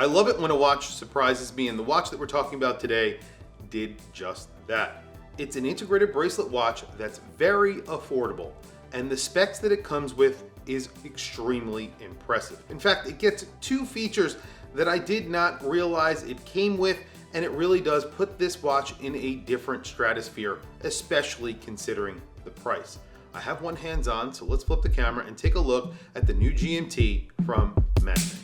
I love it when a watch surprises me, and the watch that we're talking about today did just that. It's an integrated bracelet watch that's very affordable, and the specs that it comes with is extremely impressive. In fact, it gets two features that I did not realize it came with, and it really does put this watch in a different stratosphere, especially considering the price. I have one hands-on, so let's flip the camera and take a look at the new GMT from Meneme.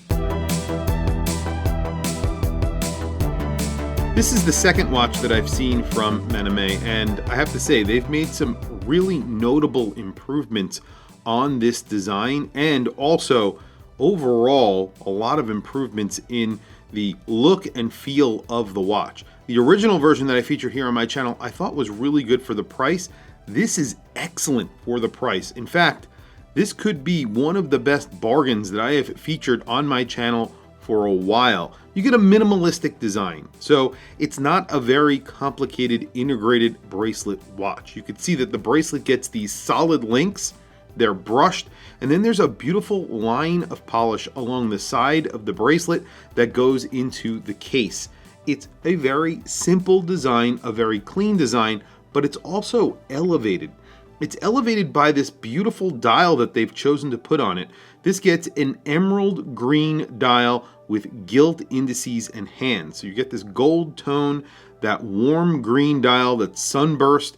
This is the second watch that I've seen from Meneme, and I have to say they've made some really notable improvements on this design, and also overall a lot of improvements in the look and feel of the watch. The original version that I featured here on my channel I thought was really good for the price. This is excellent for the price. In fact, this could be one of the best bargains that I have featured on my channel for a while. You get a minimalistic design, so it's not a very complicated integrated bracelet watch. You can see that the bracelet gets these solid links, they're brushed, and then there's a beautiful line of polish along the side of the bracelet that goes into the case. It's a very simple design, a very clean design, but it's also elevated. It's elevated by this beautiful dial that they've chosen to put on it. This gets an emerald green dial with gilt indices and hands. So you get this gold tone, that warm green dial that's sunburst.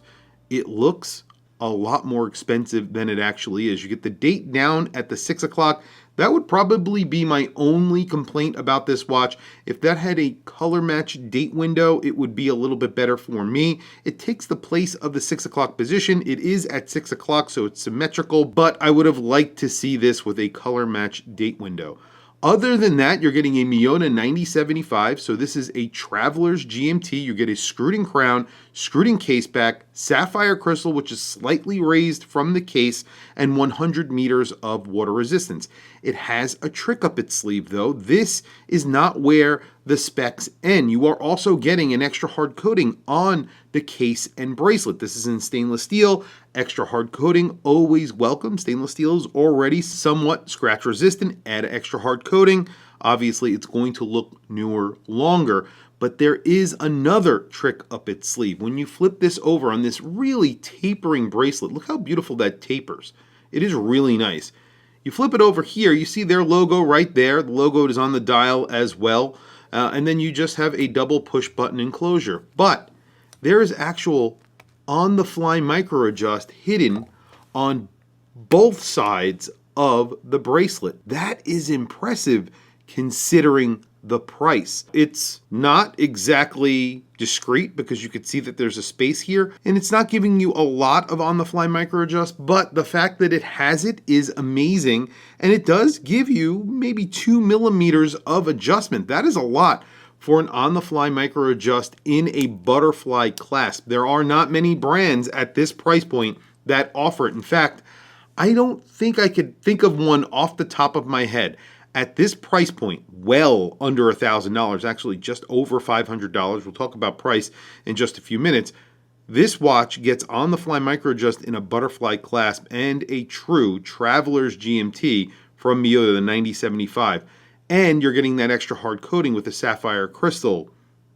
It looks a lot more expensive than it actually is. You get the date down at the 6 o'clock. That would probably be my only complaint about this watch. If that had a color match date window, it would be a little bit better for me. It takes the place of the 6 o'clock position. It is at 6 o'clock, so it's symmetrical, but I would have liked to see this with a color match date window. Other than that, you're getting a Miyota 9075, so this is a Traveler's GMT. You get a screwed-in crown, screwed-in case back, sapphire crystal, which is slightly raised from the case, and 100 meters of water resistance. It has a trick up its sleeve, though. This is not where the specs end. You are also getting an extra hard coating on the case and bracelet. This is in stainless steel. Extra hard coating, always welcome. Stainless steel is already somewhat scratch resistant. Add extra hard coating. Obviously, it's going to look newer, longer. But there is another trick up its sleeve. When you flip this over on this really tapering bracelet, look how beautiful that tapers. It is really nice. You flip it over here, you see their logo right there. The logo is on the dial as well. And then you just have a double push button enclosure. But there is actual on-the-fly micro adjust hidden on both sides of the bracelet. That is impressive considering the price. It's not exactly discreet because you could see that there's a space here, and it's not giving you a lot of on-the-fly micro adjust, but the fact that it has it is amazing, and it does give you maybe 2 millimeters of adjustment. That is a lot for an on-the-fly micro adjust in a butterfly clasp. There are not many brands at this price point that offer it. In fact, I don't think I could think of one off the top of my head. At this price point, well under $1,000, actually just over $500. We'll talk about price in just a few minutes. This watch gets on-the-fly micro adjust in a butterfly clasp and a true Traveler's GMT from Miyota, the 9075. And you're getting that extra hard coating with the sapphire crystal.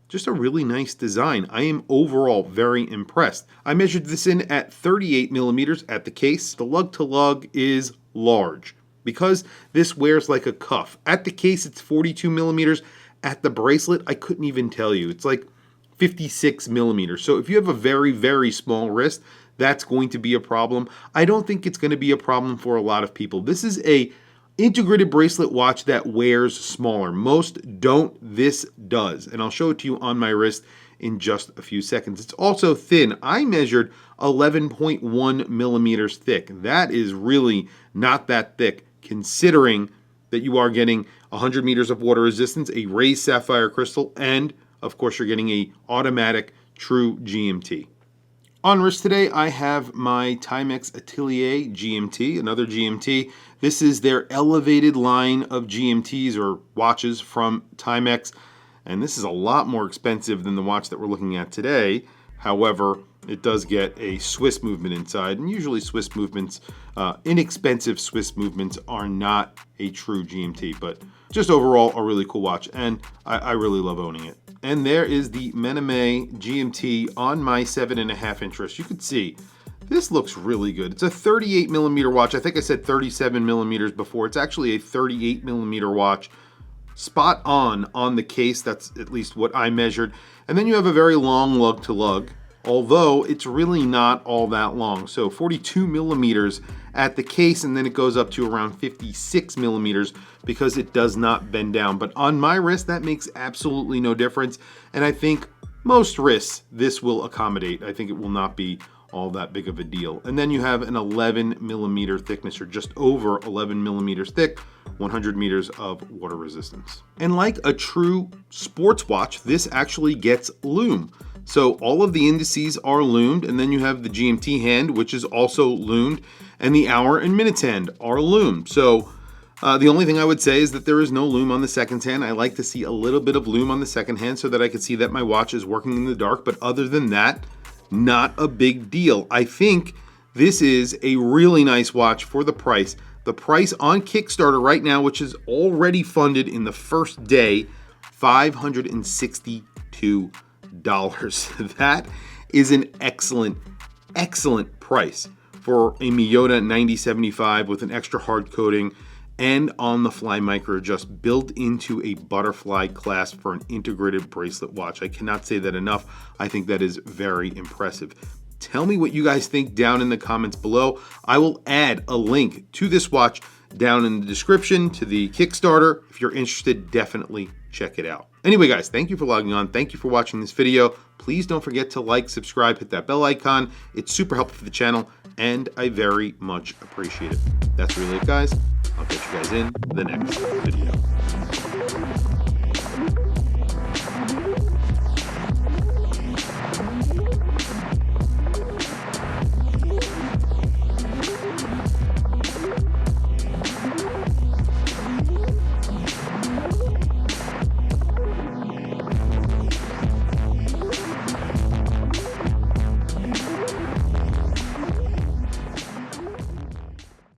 Just a really nice design. I am overall very impressed. I measured this in at 38 millimeters at the case. The lug to lug is large because this wears like a cuff. At the case, it's 42 millimeters. At the bracelet, I couldn't even tell you. It's like 56 millimeters. So if you have a very, very small wrist, that's going to be a problem. I don't think it's going to be a problem for a lot of people. This is a integrated bracelet watch that wears smaller. Most don't. This does. And I'll show it to you on my wrist in just a few seconds. It's also thin. I measured 11.1 millimeters thick. That is really not that thick considering that you are getting 100 meters of water resistance, a raised sapphire crystal, and of course you're getting a automatic true GMT. On wrist today, I have my Timex Atelier GMT, another GMT. This is their elevated line of GMTs or watches from Timex, and this is a lot more expensive than the watch that we're looking at today. However, it does get a Swiss movement inside, and usually Swiss movements, inexpensive Swiss movements are not a true GMT, but just overall a really cool watch, and I really love owning it. And there is the Mename GMT on my 7.5 inch wrist. You can see this looks really good. It's a 38 millimeter watch. I think I said 37 millimeters before. It's actually a 38 millimeter watch. Spot on the case. That's at least what I measured. And then you have a very long lug to lug, although it's really not all that long. So 42 millimeters at the case, and then it goes up to around 56 millimeters because it does not bend down. But on my wrist, that makes absolutely no difference. And I think most wrists this will accommodate. I think it will not be all that big of a deal. And then you have an 11 millimeter thickness, or just over 11 millimeters thick, 100 meters of water resistance. And like a true sports watch, this actually gets lume. So all of the indices are lumed, and then you have the GMT hand, which is also lumed, and the hour and minutes hand are lumed. So the only thing I would say is that there is no lume on the second hand. I like to see a little bit of lume on the second hand so that I can see that my watch is working in the dark, but other than that, not a big deal. I think this is a really nice watch for the price. The price on Kickstarter right now, which is already funded in the first day, $562. That is an excellent price for a Miyota 9075 with an extra hard coating and on the fly micro adjust built into a butterfly clasp for an integrated bracelet watch. I cannot say that enough. I think that is very impressive. Tell me what you guys think down in the comments below. I will add a link to this watch down in the description to the Kickstarter. If you're interested, definitely check it out. Anyway, guys, thank you for logging on. Thank you for watching this video. Please don't forget to like, subscribe, hit that bell icon. It's super helpful for the channel, and I very much appreciate it. That's really it, guys. I'll catch you guys in the next video.